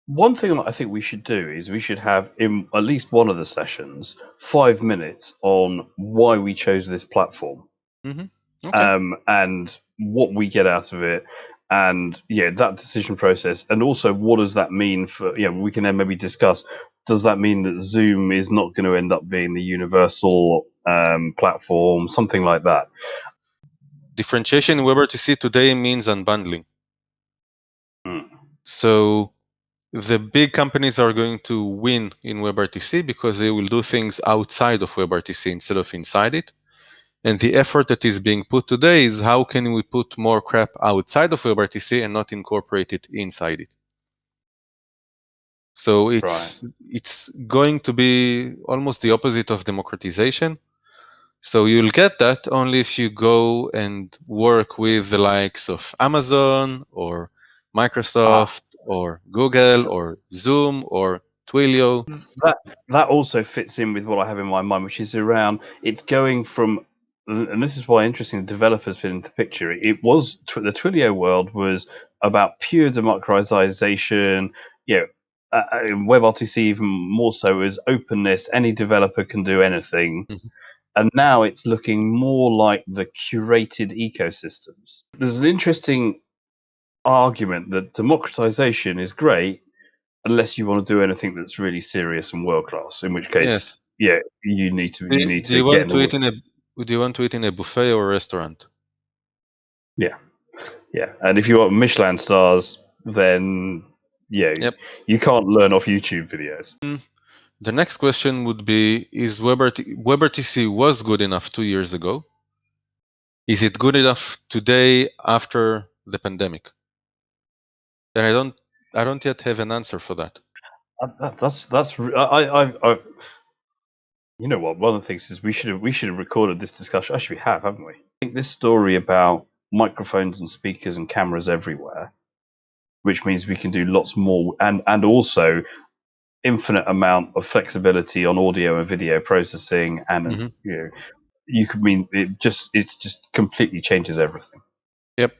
One thing that I think we should do is we should have in at least one of the sessions 5 minutes on why we chose this platform, Okay. and what we get out of it, and that decision process, and also what does that mean for we can then maybe discuss. Does that mean that Zoom is not going to end up being the universal platform, something like that? Differentiation in WebRTC today means unbundling. So the big companies are going to win in WebRTC because they will do things outside of WebRTC instead of inside it. And the effort that is being put today is how can we put more crap outside of WebRTC and not incorporate it inside it. So it's going to be almost the opposite of democratization. So you'll get that only if you go and work with the likes of Amazon or Microsoft or Google or Zoom or Twilio. That also fits in with what I have in my mind, which is around it's going from, and this is why interesting the developers fit into the picture. It was the Twilio world was about pure democratization, in WebRTC even more so as openness. Any developer can do anything. And now it's looking more like the curated ecosystems. There's an interesting argument that democratization is great unless you want to do anything that's really serious and world class, in which case, you need to Do you get want to eat do you want to eat in a buffet or a restaurant? Yeah. And if you want Michelin stars, then you can't learn off YouTube videos. The next question would be: is WebRTC was good enough 2 years ago? Is it good enough today after the pandemic? And I don't yet have an answer for that. You know what? One of the things is we should have recorded this discussion. Actually, we have, haven't we? I think this story about microphones and speakers and cameras everywhere, which means we can do lots more, and also infinite amount of flexibility on audio and video processing, and you could mean it just completely changes everything. Yep.